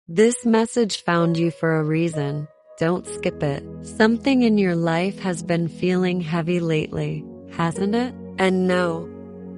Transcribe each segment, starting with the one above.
This message found you for a reason. Don't skip it. Something in your life has been feeling heavy lately, hasn't it? And no,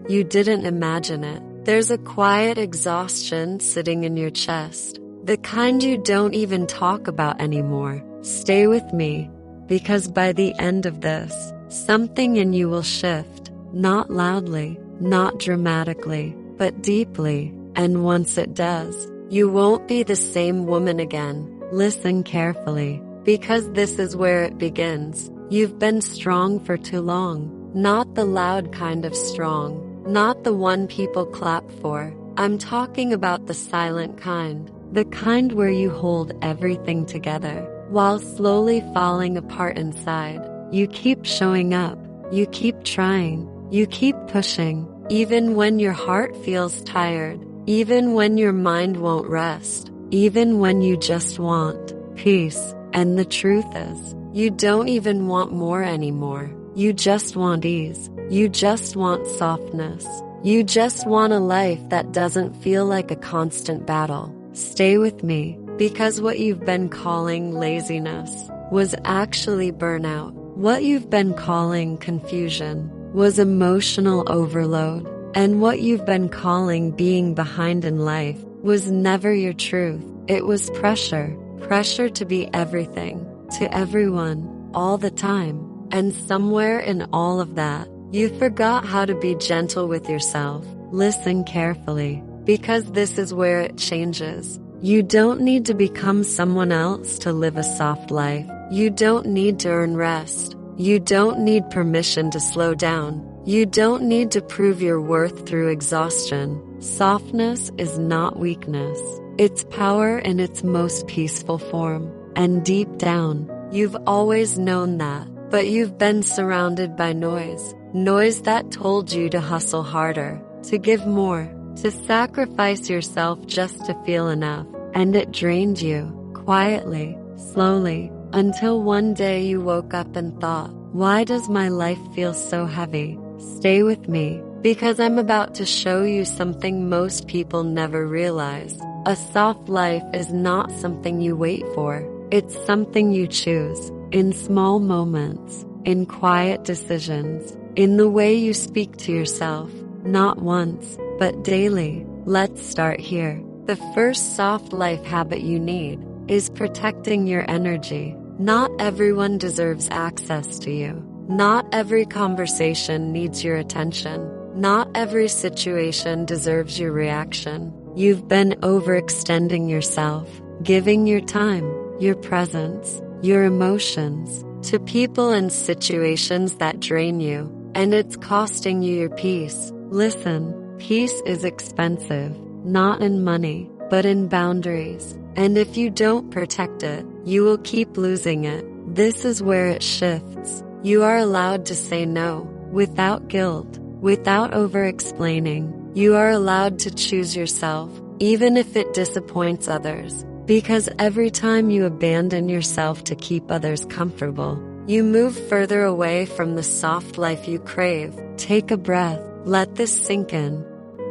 you didn't imagine it. There's a quiet exhaustion sitting in your chest, the kind you don't even talk about anymore. Stay with me, because by the end of this, something in you will shift, not loudly, not dramatically, but deeply. And once it does, you won't be the same woman again. Listen carefully, because this is where it begins. You've been strong for too long, not the loud kind of strong. Not the one people clap for. I'm talking about the silent kind. The kind where you hold everything together while slowly falling apart inside. You keep showing up. You keep trying. You keep pushing. Even when your heart feels tired. Even when your mind won't rest. Even when you just want peace. And the truth is, you don't even want more anymore. You just want ease. You just want softness. You just want a life that doesn't feel like a constant battle. Stay with me, because what you've been calling laziness was actually burnout. What you've been calling confusion was emotional overload. And what you've been calling being behind in life was never your truth. It was pressure. Pressure to be everything, to everyone, all the time. And somewhere in all of that, you forgot how to be gentle with yourself. Listen carefully, because this is where it changes. You don't need to become someone else to live a soft life. You don't need to earn rest. You don't need permission to slow down. You don't need to prove your worth through exhaustion. Softness is not weakness. It's power in its most peaceful form. And deep down, you've always known that. But you've been surrounded by noise. Noise that told you to hustle harder, to give more, to sacrifice yourself just to feel enough. And it drained you, quietly, slowly, until one day you woke up and thought, why does my life feel so heavy? Stay with me, because I'm about to show you something most people never realize. A soft life is not something you wait for. It's something you choose. In small moments, in quiet decisions, in the way you speak to yourself, not once, but daily. Let's start here. The first soft life habit you need is protecting your energy. Not everyone deserves access to you. Not every conversation needs your attention. Not every situation deserves your reaction. You've been overextending yourself, giving your time, your presence, your emotions to people and situations that drain you, and it's costing you your peace. Listen, peace is expensive, not in money, but in boundaries. And if you don't protect it, you will keep losing it. This is where it shifts. You are allowed to say no, without guilt, without over-explaining. You are allowed to choose yourself, even if it disappoints others. Because every time you abandon yourself to keep others comfortable, you move further away from the soft life you crave. Take a breath. Let this sink in.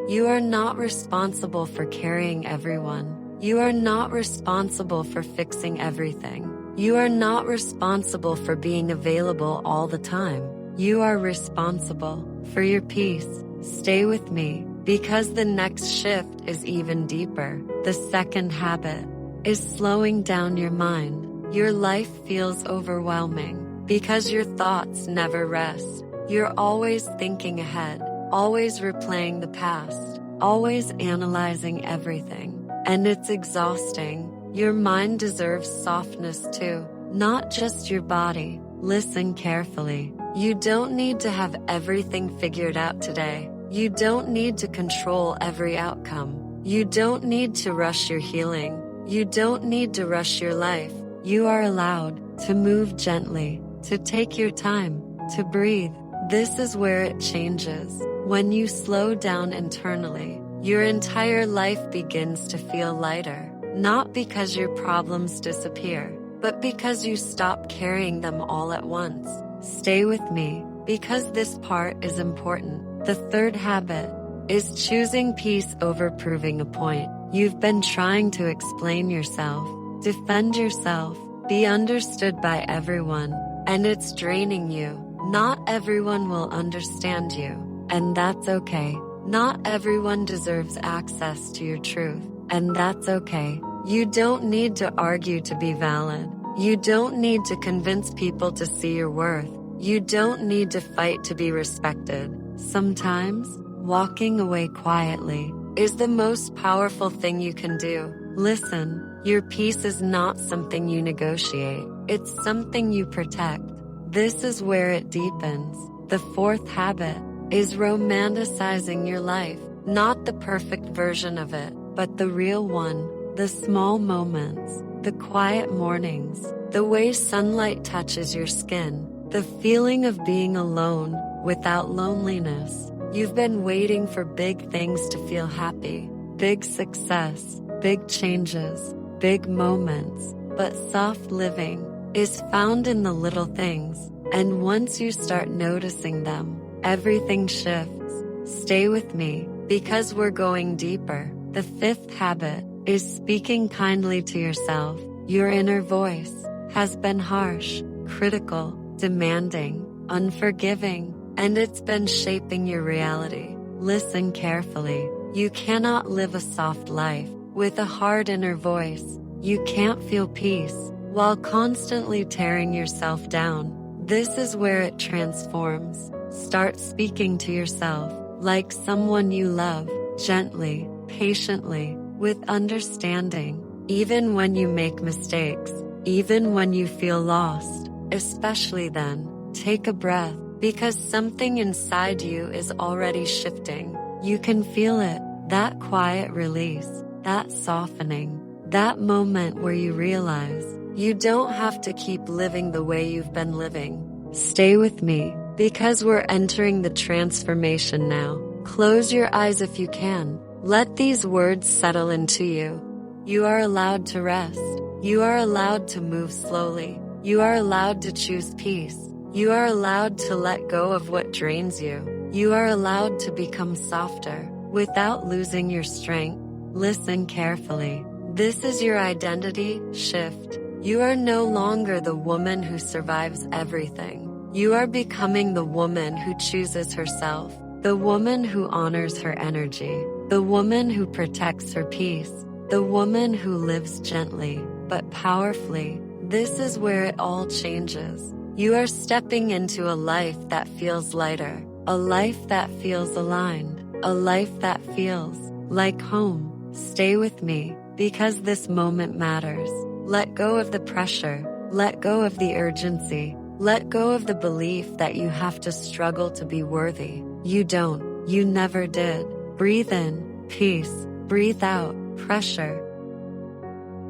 You are not responsible for carrying everyone. You are not responsible for fixing everything. You are not responsible for being available all the time. You are responsible for your peace. Stay with me, because the next shift is even deeper. The second habit is slowing down your mind. Your life feels overwhelming because your thoughts never rest. You're always thinking ahead, always replaying the past, always analyzing everything. And it's exhausting. Your mind deserves softness too, not just your body. Listen carefully. You don't need to have everything figured out today. You don't need to control every outcome. You don't need to rush your healing. You don't need to rush your life. You are allowed to move gently, to take your time, to breathe. This is where it changes. When you slow down internally, your entire life begins to feel lighter. Not because your problems disappear, but because you stop carrying them all at once. Stay with me, because this part is important. The third habit is choosing peace over proving a point. You've been trying to explain yourself, defend yourself, be understood by everyone, and it's draining you. Not everyone will understand you, and that's okay. Not everyone deserves access to your truth, and that's okay. You don't need to argue to be valid. You don't need to convince people to see your worth. You don't need to fight to be respected. Sometimes, walking away quietly is the most powerful thing you can do. Listen, your peace is not something you negotiate. It's something you protect. This is where it deepens. The fourth habit is romanticizing your life. Not the perfect version of it, but the real one. The small moments, the quiet mornings, the way sunlight touches your skin, the feeling of being alone without loneliness. You've been waiting for big things to feel happy, big success, big changes, big moments, but soft living is found in the little things, and once you start noticing them, everything shifts. Stay with me, because we're going deeper. The fifth habit is speaking kindly to yourself. Your inner voice has been harsh, critical, demanding, unforgiving, and it's been shaping your reality. Listen carefully. You cannot live a soft life with a hard inner voice. You can't feel peace while constantly tearing yourself down. This is where it transforms. Start speaking to yourself like someone you love, gently, patiently, with understanding. Even when you make mistakes, even when you feel lost, especially then, take a breath, because something inside you is already shifting. You can feel it, that quiet release, that softening, that moment where you realize you don't have to keep living the way you've been living. Stay with me, because we're entering the transformation now. Close your eyes if you can. Let these words settle into you. You are allowed to rest. You are allowed to move slowly. You are allowed to choose peace. You are allowed to let go of what drains you. You are allowed to become softer without losing your strength. Listen carefully. This is your identity shift. You are no longer the woman who survives everything. You are becoming the woman who chooses herself, the woman who honors her energy, the woman who protects her peace, the woman who lives gently but powerfully. This is where it all changes. You are stepping into a life that feels lighter, a life that feels aligned, a life that feels like home. Stay with me, because this moment matters. Let go of the pressure, let go of the urgency, let go of the belief that you have to struggle to be worthy. You don't, you never did. Breathe in, peace, breathe out, pressure.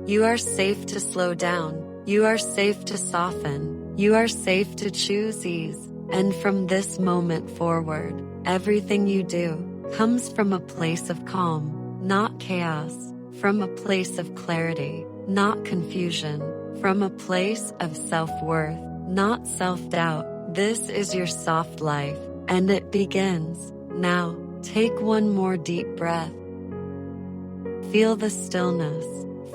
You are safe to slow down. You are safe to soften. You are safe to choose ease. And from this moment forward, everything you do comes from a place of calm, not chaos, from a place of clarity, not confusion, from a place of self-worth, not self-doubt. This is your soft life, and it begins now. Take one more deep breath. Feel the stillness,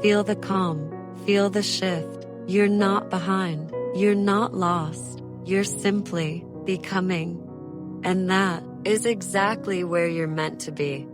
feel the calm, feel the shift. You're not behind, you're not lost, you're simply becoming. And that is exactly where you're meant to be.